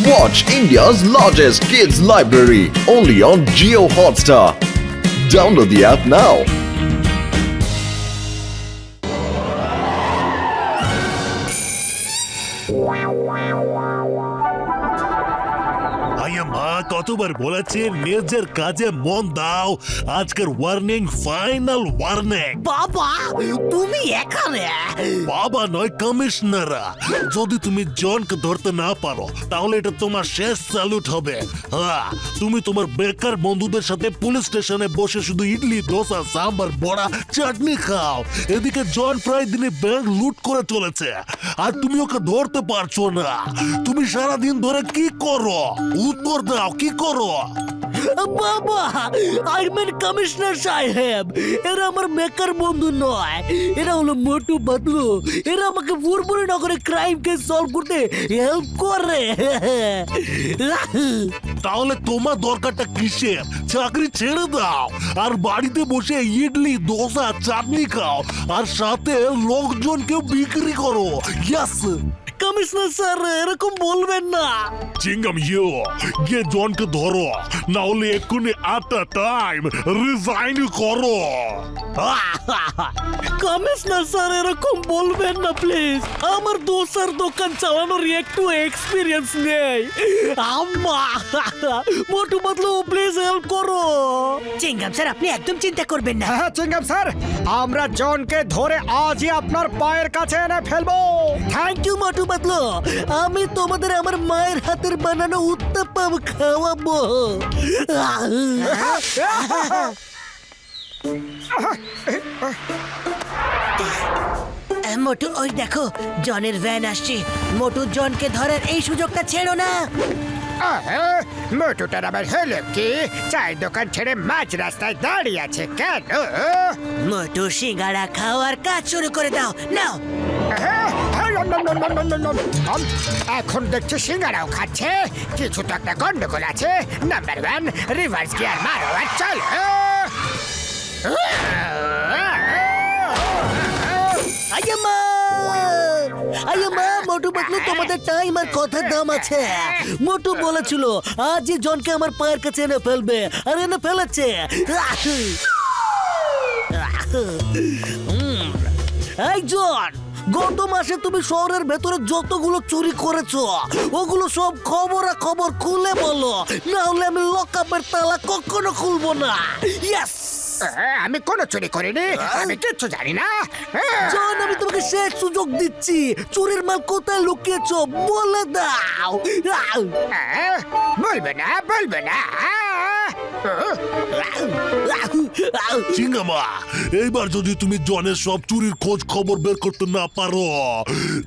Watch India's largest kids library only on Jio Hotstar. Download the app now. মা কতবার বলেছে নিজের কাজে মন দাও, আজকের ওয়ার্নিং ফাইনাল ওয়ার্নিং। বাবা তুমি এখানে? বাবা নয়, কমিশনার। যদি তুমি জনকে ধরতে না পারো তাহলে এটা তোমার শেষ স্যালুট হবে। হ্যাঁ, তুমি তোমার বেকার বন্ধুদের সাথে পুলিশ স্টেশনে বসে শুধু ইডলি, দোসা, সাম্বার, বড়া, চাটনি খাও। এদিকে জন প্রায় দিনে ব্যাংক লুট করে চলেছে আর তুমি ওকে ধরতে পারছো না। তুমি সারাদিন ধরে কি করো? উত্তর দাও, কি করো? বাবা আই মিন কমিশনার সাহেব, এরা আমার মেকার বন্ধু নয়, এরা হলো মোটু পাতলু। এরা আমাকে ফুরফুরি নগরে ক্রাইম কেস সলভ করতে হেল্প করে। তাহলে তোমার দরকারটা কিসের? চাকরি ছেড়ে দাও আর বাড়িতে বসে ইডলি, দোসা, চাটনি খাও আর সাথে লোকজনকেও বিক্রি করো। ইয়েস কমিশনার স্যার এরকম বলবেন না। চিংগাম গিয়ে জনকে ধরো, না হলে এক্ষুনি এট আ টাইম রিজাইন করো। কমিশনার স্যার এরকম বলবেন না প্লিজ, আমার দোসার দোকান চালানোর একটু এক্সপিরিয়েন্স নেই। আম্মা মোটু পাতলু প্লিজ হেল্প করো। চিংগাম স্যার আপনি একদম চিন্তা করবেন না। হ্যাঁ চিংগাম স্যার, আমরা জনকে ধরে আজই আপনার পায়ের কাছে এনে ফেলবো। থ্যাংক ইউ মোটু পাতলু, আমি তোমাদের আমার মায়ের হাতের বানানো উত্তাপাম খাওয়াবো। মোটু ওই দেখো জনের ভ্যান আসছে। মোটু জনকে ধরার এই সুযোগটা ছেড়ো না। মোটুটার আবার হলো কি? চায়ের দোকান ছেড়ে মাঝ রাস্তায় দাঁড়িয়ে আছে কেন? মোটু সিঙ্গাড়া খাওয়ার কাজ শুরু করে দাও নাও। এখন দেখছি সিঙ্গারাও খাচ্ছে, কিছু তো একটা গন্ডগোল আছে। নাম্বার 1 রিভার্স গিয়ার মারো আর চলো। আইয়া মোটু পাতলু তোমাদের টাইম আর কথার দাম আছে। মোটু বলেছিল আজই জনকে আমার পায়ের কাছে এনে ফেলবে, আর এনে ফেলেছে। এই জন, গত মাসে তুমি শহরের ভেতরে যতগুলো চুরি করেছো ওগুলো সব খবর খুলে বলো, না হলে আমি লকআপের তালা কখনো খুলবো না। ইয়েস, আমি কোনো চুরি করিনি, আমি কিচ্ছু জানি না। জন আমি তোমাকে শেষ সুযোগ দিচ্ছি, চুরির মাল কোথায় লুকিয়েছো বলে দাও। বলবে না। চিঙ্গামা, এইবার যদি তুমি জনের সব চুরির খোঁজ খবর বের করতে না পারো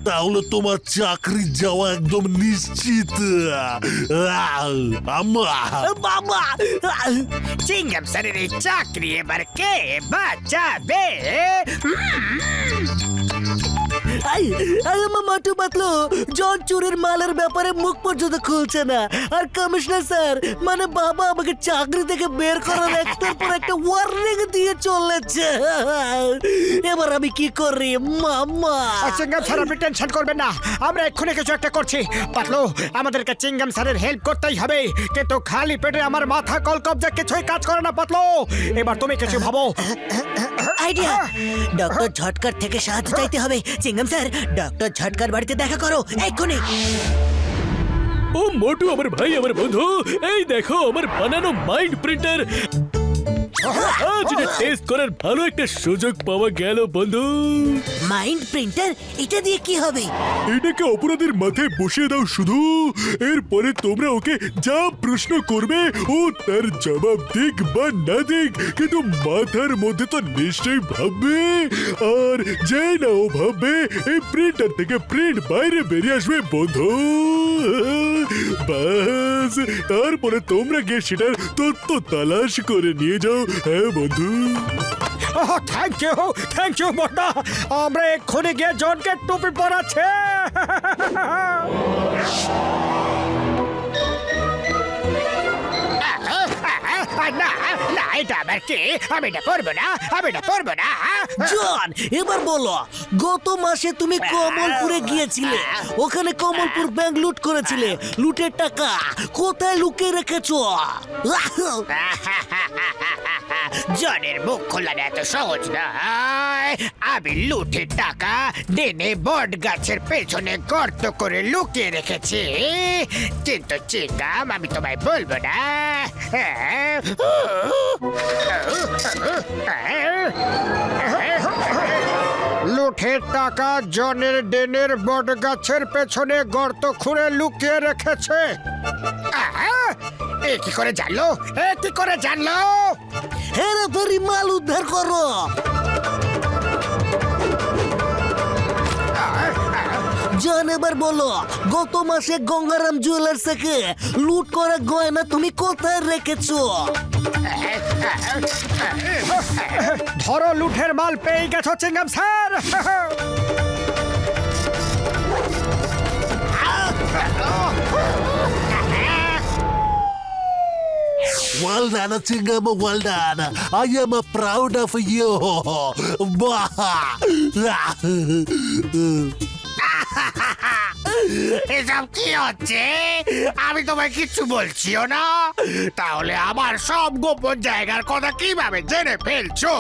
তাহলে তোমার চাকরি যাওয়া একদম নিশ্চিত। বাবা চিংগাম স্যারের এই চাকরি এবার কে বাঁচাবে? মোটু পাতলু জন চুরির মালের ব্যাপারে মুখ পর্যন্ত খুলছে না, আর কমিশনার স্যার মানে বাবা আমাকে চাকরি থেকে বের করার একটার পর একটা ওয়ার্নিং দিয়ে চলেছে। এবার আমি কি করি মাম্মা? চিংগাম স্যার আপনি টেনশন করবেন না, আমরা এক্ষুনি কিছু একটা করছি। পাতলু আমাদেরকে চিংগাম স্যারের হেল্প করতেই হবে, কিন্তু খালি পেটে আমার মাথা কলকবজা কিছুই কাজ করে না। পাতলু এবার তুমি কিছু ভাবো। আইডিয়া, ডক্টর ঝটকার থেকে সাহায্য চাইতে হবে। চিংগাম স্যার ডক্টর ঝটকার বাড়িতে দেখা করো এক্ষুনি। ও মোটু আমার ভাই, আমার বন্ধু, এই দেখো আমার বানানো মাইন্ড প্রিন্টার। আজ এটা টেস্ট করার ভালো একটা সুযোগ পাওয়া গেল বন্ধু। মাইন্ড প্রিন্টার, এটা দিয়ে কি হবে? এটাকে অপরাধীর মাথায় বসিয়ে দাও শুধু, এরপরে তোমরা ওকে যা প্রশ্ন করবে ও তার জবাব দিক বা না দিক, কিন্তু মাথার মধ্যে তো নিশ্চয়ই ভাববে, আর যাই না ও ভাববে এই প্রিন্টার থেকে প্রিন্ট বাইরে বেরিয়ে আসবে বন্ধু। বাস তারপরে তোমরা গিয়ে সেটার তথ্য তালাশ করে নিয়ে যাও। হ্যাঁ বন্ধু। থ্যাংক ইউ বড়দা, আমরা এক্ষুনি গিয়ে জনকে টুপি পরাচ্ছে। না এটা আবার কি? আমি এটা পড়বো না, আমি এটা পড়বো না। জন এবার বলো, গত মাসে তুমি কমলপুরে গিয়েছিলে, ওখানে কমলপুর ব্যাংক লুট করেছিলে, লুটের টাকা কোথায় লুকিয়ে রেখেছো? জনের মুখ খোলানো এত সহজ নয়। আমি লুটের টাকা ডেনে বট গাছের পেছনে গর্ত করে লুকিয়ে রেখেছি, কিন্তু চিংগাম আমি তোমায় বলবো না। লুটের টাকা জনের ডেনের বট গাছের পেছনে গর্ত খুঁড়ে লুকিয়ে রেখেছে। এ কি করে জানলো? এ কি করে জানলো? হেরাফেরি মাল উদ্ধার করো। জন এবার বলো, গত মাসে গঙ্গারাম জুয়েলার্স থেকে লুট করা গয়না তুমি কোথায় রেখেছো? ধরো লুঠের মাল পেয়ে গেছো চিংগাম sir. Well done, Chingam, well done. I am proud of you. এসব কি হচ্ছে? আমি তোমায় কিচ্ছু বলছিও না, তাহলে আমার সব গোপন জায়গার কথা কিভাবে জেনে ফেলছো?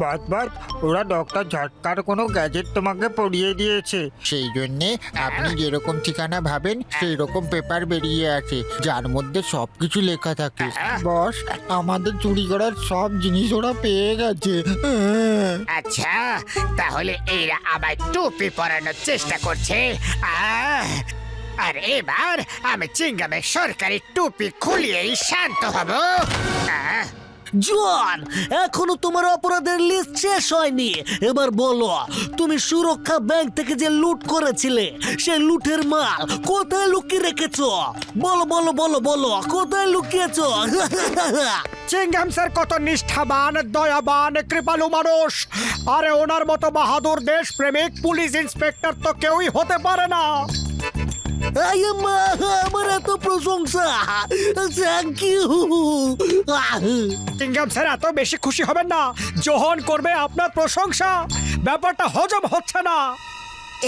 বাদ ওরা ডক্টর ঝটকার কোনো গ্যাজেট তোমাকে পড়িয়ে দিয়েছে, সেই জন্যে আপনি যেরকম ঠিকানা ভাবেন সেই রকম পেপার বেরিয়ে আছে যার মধ্যে সব কিছু লেখা থাকে। বস, আমাদের চুরি করার সব জিনিস ওরা পেয়ে গেছে। আচ্ছা, তাহলে এরা আবার টুপি পরানোর চেষ্টা করছে। আর এবার আমি চিংগামের সরকারি টুপি খুলিয়েই শান্ত হব। জন এখনো তোমার অপরাধের লিস্ট শেষ হয়নি। এবার বলো, তুমি সুরক্ষা ব্যাংক থেকে যে লুট করেছিলে সেই লুটের মাল কোথায় লুকিয়ে রেখেছো? বলো বলো বলো বলো, কোথায় লুকিয়েছো? চিংগাম স্যার কত নিষ্ঠাবান, দয়াবান, কৃপালু মানুষ। আরে ওনার মতো বাহাদুর দেশপ্রেমিক পুলিশ ইন্সপেক্টর তো কেউই হতে পারে না। আমার এত প্রশংসা, থ্যাংক ইউ। চিংগাম স্যার এত বেশি খুশি হবেন না, জোহন করবে আপনার প্রশংসা। ব্যাপারটা হজম হচ্ছে না।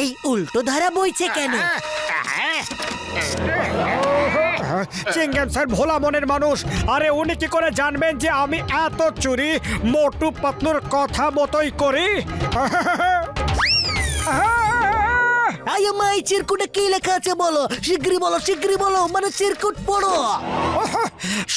এই উল্টো ধারা বইছে কেন? চিংগাম স্যার ভোলা মনের মানুষ। আরে উনি কি করে জানবেন যে আমি এত চুরি মোটু পাতলুর কথা মতোই করি? এই চিরকুটে কি লেখা আছে বলো, শিগগিরই বলো, শিগগিরই বলো, মানে চিরকুট পড়ো।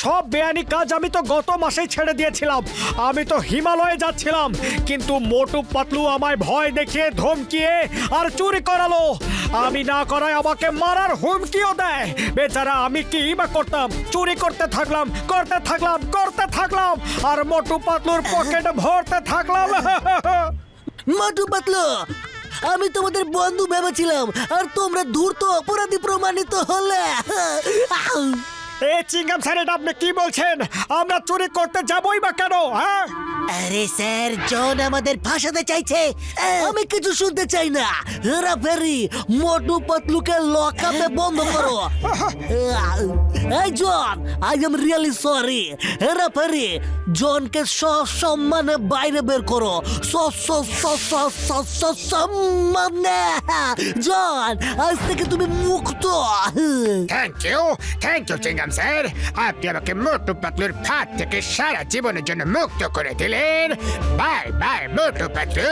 সব বেআইনি কাজ আমি তো গত মাসেই ছেড়ে দিয়েছিলাম। আমি তো হিমালয়ে যাচ্ছিলাম, কিন্তু মোটু পাতলু আমায় ভয় দেখিয়ে ধমকিয়ে আর চুরি করালো। আমি না করায় আমাকে মারার হুমকিও দেয়। বেচারা আমি কি বা করতাম? চুরি করতে থাকলাম, করতে থাকলাম, করতে থাকলাম, আর মোটু পাতলুর পকেটে ভরতে থাকলাম। মোটু পাতলু, আমি তোমাদের বন্ধু ভেবেছিলাম, আর তোমরা ধূর্ত অপরাধী প্রমাণিত হলে। এ চিংগাম স্যার, এটা আপনি কি বলছেন? আমরা চুরি করতে যাবই বা কেন? হ্যাঁ, আরে স্যার, জন আমাদের ফাঁসাতে চাইছে। আমি কিছু শুনতে চাই না। হেরাফেরি মোটু পাতলুকে লকআপে বন্ধ করো। এই জন, আই এম রিয়েলি সরি। হেরাফেরি জনকে সসম্মানে বাইরে বের করো। সম্মানে। জন, আজ থেকে তুমি মুক্ত। Thank you Chingam sir. আপনি আমাকে মোটু পাতলুর ফাঁদ থেকে সারা জীবনের জন্য মুক্ত করে দিলেন। Bye bye Motu Patlu.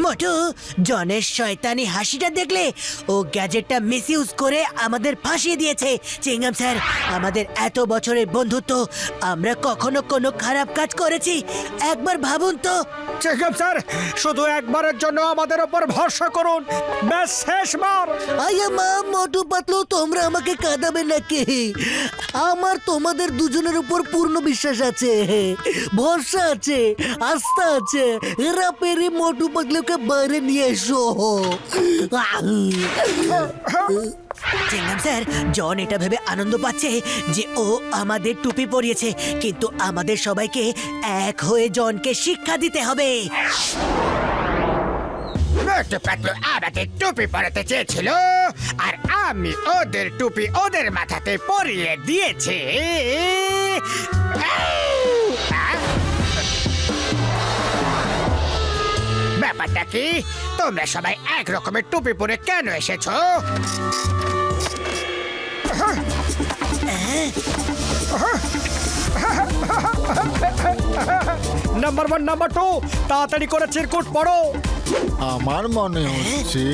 মোটু, জনের শয়তানি হাসিটা দেখলে? ও গ্যাজেটটা মিসইউজ করে আমাদের ফাঁসিয়ে দিয়েছে। চিংগাম স্যার, আমাদের এত বছরের বন্ধুত্ব, আমরা কখনো কোনো খারাপ কাজ করেছি? একবার ভাবুন তো। চিংগাম স্যার, শুধু একবারের জন্য আমাদের উপর ভরসা করুন। ব্যাস শেষবার। মা মোটু পাতলু, তোমরা আমাকে কাঁদাবে নাকি? আমার তোমাদের দুজনের উপর পূর্ণ বিশ্বাস আছে, ভরসা আছে, আস্থা আছে। এরা পেরে মোটু পাতলুকে বাইরে নিয়ে এসো। চিংগাম স্যার, জন এটা ভেবে আনন্দ পাচ্ছে যে ও আমাদের টুপি পরিয়েছে, কিন্তু আমাদের সবাইকে এক হয়ে জনকে শিক্ষা দিতে হবে। মোটু পাতলু আমাদের টুপি পরাতে চেয়েছিল আর আমি ওদের টুপি ওদের মাথাতে পরিয়ে দিয়েছি। ব্যাপারটা কি? তোমরা সবাই এক রকমের টুপি পরে কেন এসেছো? নাম্বার 1 নাম্বার 2 তাড়াতাড়ি করে চিরকুট পড়ো। আমার মনে হচ্ছে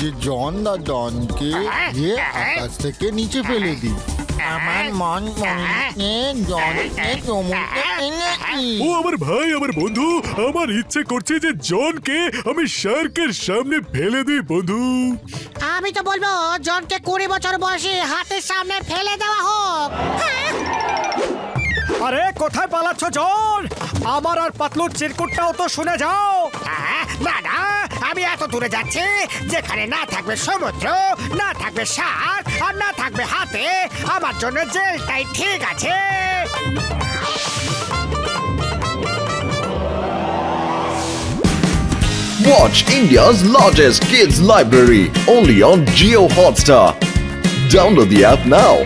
যে জন দা ডনকে যে আকাশ থেকে নিচে ফেলে দিই। আমার মন মনে জনকে চমকে ফেলেছি। ও আমার ভাই, আমার বন্ধু, আমার ইচ্ছে করছে যে জনকে আমি শার্কের সামনে ফেলে দিই বন্ধু। আমি তো বলবো জনকে 20 বছর বয়সে হাতের সামনে ফেলে দেওয়া হোক। আরে কোথায় পালাচ্ছ জন? আমার আর পাতলুর চিরকুটটাও তো শুনে যাও। না না, আমি এত দূরে যাচ্ছি যেখানে না থাকবে সমুদ্র, না থাকবে শার্ক, আর না থাকবে হাতে। আমার জন্য জেলটাই ঠিক আছে। Watch India's largest kids library only on Geo Hotstar. Download the app now.